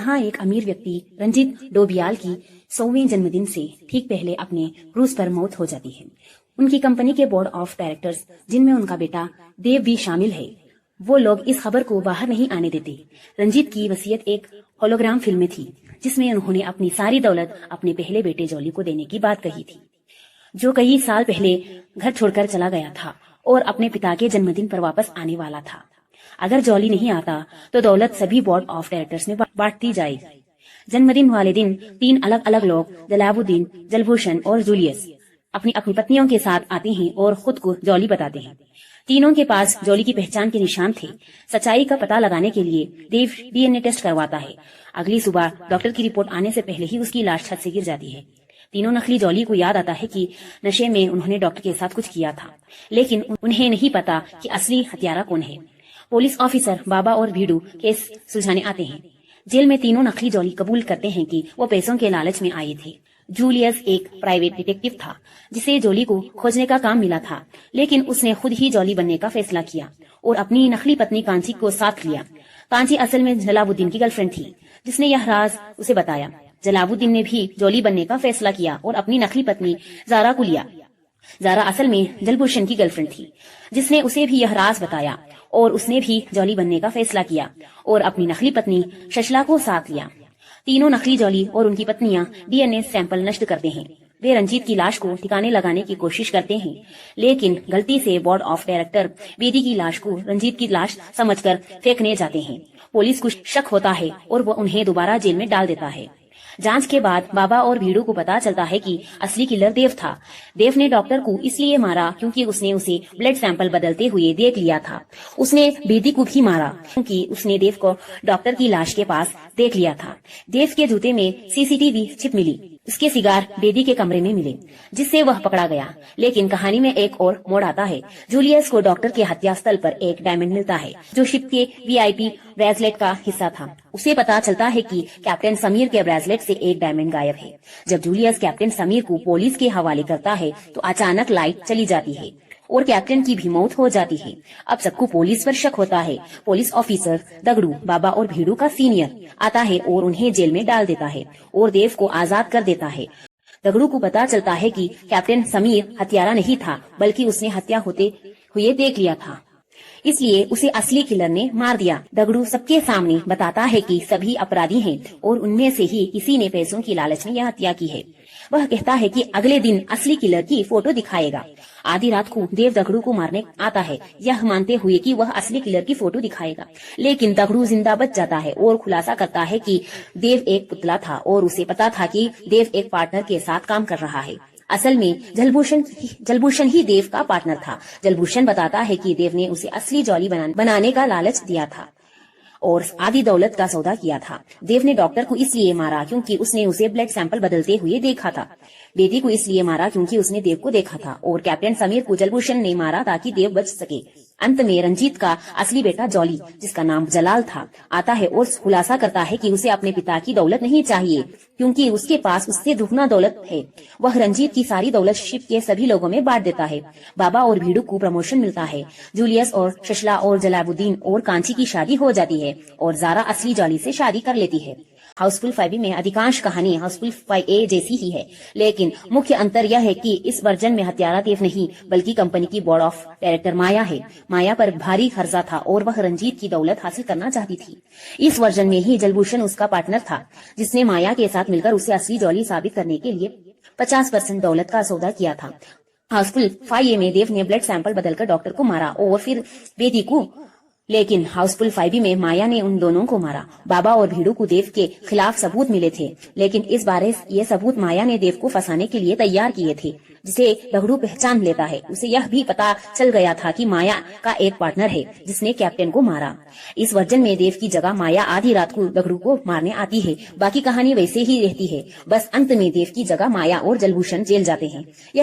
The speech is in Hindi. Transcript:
यहाँ एक अमीर व्यक्ति रंजीत डोबियाल की 100वें जन्मदिन से ठीक पहले अपने क्रूज पर मौत हो जाती है। उनकी कंपनी के बोर्ड ऑफ डायरेक्टर्स, जिनमें उनका बेटा देव भी शामिल है, वो लोग इस खबर को बाहर नहीं आने देते। रंजीत की वसीयत एक होलोग्राम फिल्म में थी, जिसमें उन्होंने अपनी सारी दौलत अपने पहले बेटे जॉली को देने की बात कही थी, जो कई साल पहले घर छोड़कर चला गया था और अपने पिता के जन्मदिन पर वापस आने वाला था। अगर जॉली नहीं आता तो दौलत सभी बोर्ड ऑफ डायरेक्टर्स में बांटती जाएगी। जन्मदिन वाले दिन 3 अलग अलग लोग, जलालुद्दीन, जलभूषण और जूलियस, अपनी अपनी पत्नियों के साथ आते हैं और खुद को जॉली बताते हैं। तीनों के पास जॉली की पहचान के निशान थे। सच्चाई का पता लगाने के लिए देव डीएनए टेस्ट करवाता है। अगली सुबह डॉक्टर की रिपोर्ट आने से पहले ही उसकी लाश छत से गिर जाती है। तीनों नकली जॉली को याद आता है कि नशे में उन्होंने डॉक्टर के साथ कुछ किया था, लेकिन उन्हें नहीं पता कि असली हत्यारा कौन है। पुलिस ऑफिसर बाबा और भीड़ू केस सुलझाने आते हैं। जेल में तीनों नकली जॉली कबूल करते हैं कि वो पैसों के लालच में आए थे। जूलियस एक प्राइवेट डिटेक्टिव था, जिसे जॉली को खोजने का काम मिला था, लेकिन उसने खुद ही जॉली बनने का फैसला किया और अपनी नकली पत्नी कांची को साथ लिया। कांची असल में जलालुद्दीन की गर्लफ्रेंड थी, जिसने यह राज उसे बताया। जलालुद्दीन ने भी जॉली बनने का फैसला किया और अपनी नकली पत्नी जारा को लिया। जारा असल में जलभूषण की गर्लफ्रेंड थी, जिसने उसे भी यह राज बताया और उसने भी जॉली बनने का फैसला किया और अपनी नकली पत्नी शशला को साथ लिया। तीनों नकली जॉली और उनकी पत्नियां डीएनए सैंपल नष्ट करते हैं। वे रंजीत की लाश को ठिकाने लगाने की कोशिश करते हैं, लेकिन गलती से बोर्ड ऑफ डायरेक्टर बेदी की लाश को रंजीत की लाश समझकर फेंकने जाते हैं। पुलिस को शक होता है और वो उन्हें दोबारा जेल में डाल देता है। जांच के बाद बाबा और भीड़ू को पता चलता है कि असली किलर देव था। देव ने डॉक्टर को इसलिए मारा क्योंकि उसने उसे ब्लड सैंपल बदलते हुए देख लिया था। उसने बेदी को भी मारा क्योंकि उसने देव को डॉक्टर की लाश के पास देख लिया था। देव के जूते में सीसीटीवी चिप मिली। उसके सिगार बेदी के कमरे में मिले, जिससे वह पकड़ा गया। लेकिन कहानी में एक और मोड़ आता है। जूलियस को डॉक्टर के हत्या स्थल पर एक डायमंड मिलता है, जो शिप के वीआईपी ब्रेसलेट का हिस्सा था। उसे पता चलता है कि कैप्टन समीर के ब्रेसलेट से एक डायमंड गायब है। जब जूलियस कैप्टन समीर को पुलिस के हवाले करता है तो अचानक लाइट चली जाती है और कैप्टन की भी मौत हो जाती है। अब सबको पुलिस पर शक होता है। पुलिस ऑफिसर दगड़ू, बाबा और भीड़ू का सीनियर आता है और उन्हें जेल में डाल देता है और देव को आजाद कर देता है। दगड़ू को पता चलता है कि कैप्टन समीर हत्यारा नहीं था, बल्कि उसने हत्या होते हुए देख लिया था, इसलिए उसे असली किलर ने मार दिया। दगड़ू सबके सामने बताता है कि सभी अपराधी हैं और उनमें से ही किसी ने पैसों की लालच में यह हत्या की है। वह कहता है कि अगले दिन असली किलर की फोटो दिखाएगा। आधी रात को देव दगड़ू को मारने आता है, यह मानते हुए कि वह असली किलर की फोटो दिखाएगा, लेकिन दगड़ू जिंदा बच जाता है और खुलासा करता है कि देव एक पुतला था और उसे पता था कि देव एक पार्टनर के साथ काम कर रहा है। असल में जलभूषण ही देव का पार्टनर था। जलभूषण बताता है कि देव ने उसे असली जॉली बनाने का लालच दिया था और आधी दौलत का सौदा किया था। देव ने डॉक्टर को इसलिए मारा क्योंकि उसने उसे ब्लड सैंपल बदलते हुए देखा था। बेदी को इसलिए मारा क्योंकि उसने देव को देखा था और कैप्टन समीर को जलभूषण ने मारा ताकि देव बच सके। अंत में रंजीत का असली बेटा जॉली, जिसका नाम जलाल था, आता है और खुलासा करता है कि उसे अपने पिता की दौलत नहीं चाहिए क्योंकि उसके पास उससे दुगना दौलत है। वह रंजीत की सारी दौलत शिप के सभी लोगों में बांट देता है। बाबा और भीड़ू को प्रमोशन मिलता है। जूलियस और शशला और जलालुद्दीन और कांची की शादी हो जाती है और जारा असली जॉली से शादी कर लेती है। हाउसफुल 5 में अधिकांश कहानी हाउसफुल 5A जैसी ही है, लेकिन मुख्य अंतर यह है कि इस वर्जन में हत्यारा देव नहीं, बल्कि कंपनी की बोर्ड ऑफ डायरेक्टर माया है। माया पर भारी खर्चा था और वह रंजीत की दौलत हासिल करना चाहती थी। इस वर्जन में ही जलभूषण उसका पार्टनर था, जिसने माया के साथ मिलकर उसे असली जॉली साबित करने के लिए 50% दौलत का सौदा किया था। हाउसफुल 5A में देव ने ब्लड सैंपल बदलकर डॉक्टर को मारा और फिर बेदी को, लेकिन हाउसफुल 5B में माया ने उन दोनों को मारा। बाबा और भीड़ू को देव के खिलाफ सबूत मिले थे, लेकिन इस बार ये सबूत माया ने देव को फंसाने के लिए तैयार किए थे, जिसे दगड़ू पहचान लेता है। उसे यह भी पता चल गया था कि माया का एक पार्टनर है जिसने कैप्टन को मारा। इस वर्जन में देव की जगह माया आधी रात को दगड़ू को मारने आती है। बाकी कहानी वैसे ही रहती है, बस अंत में देव की जगह माया और जलभूषण जेल जाते हैं। यह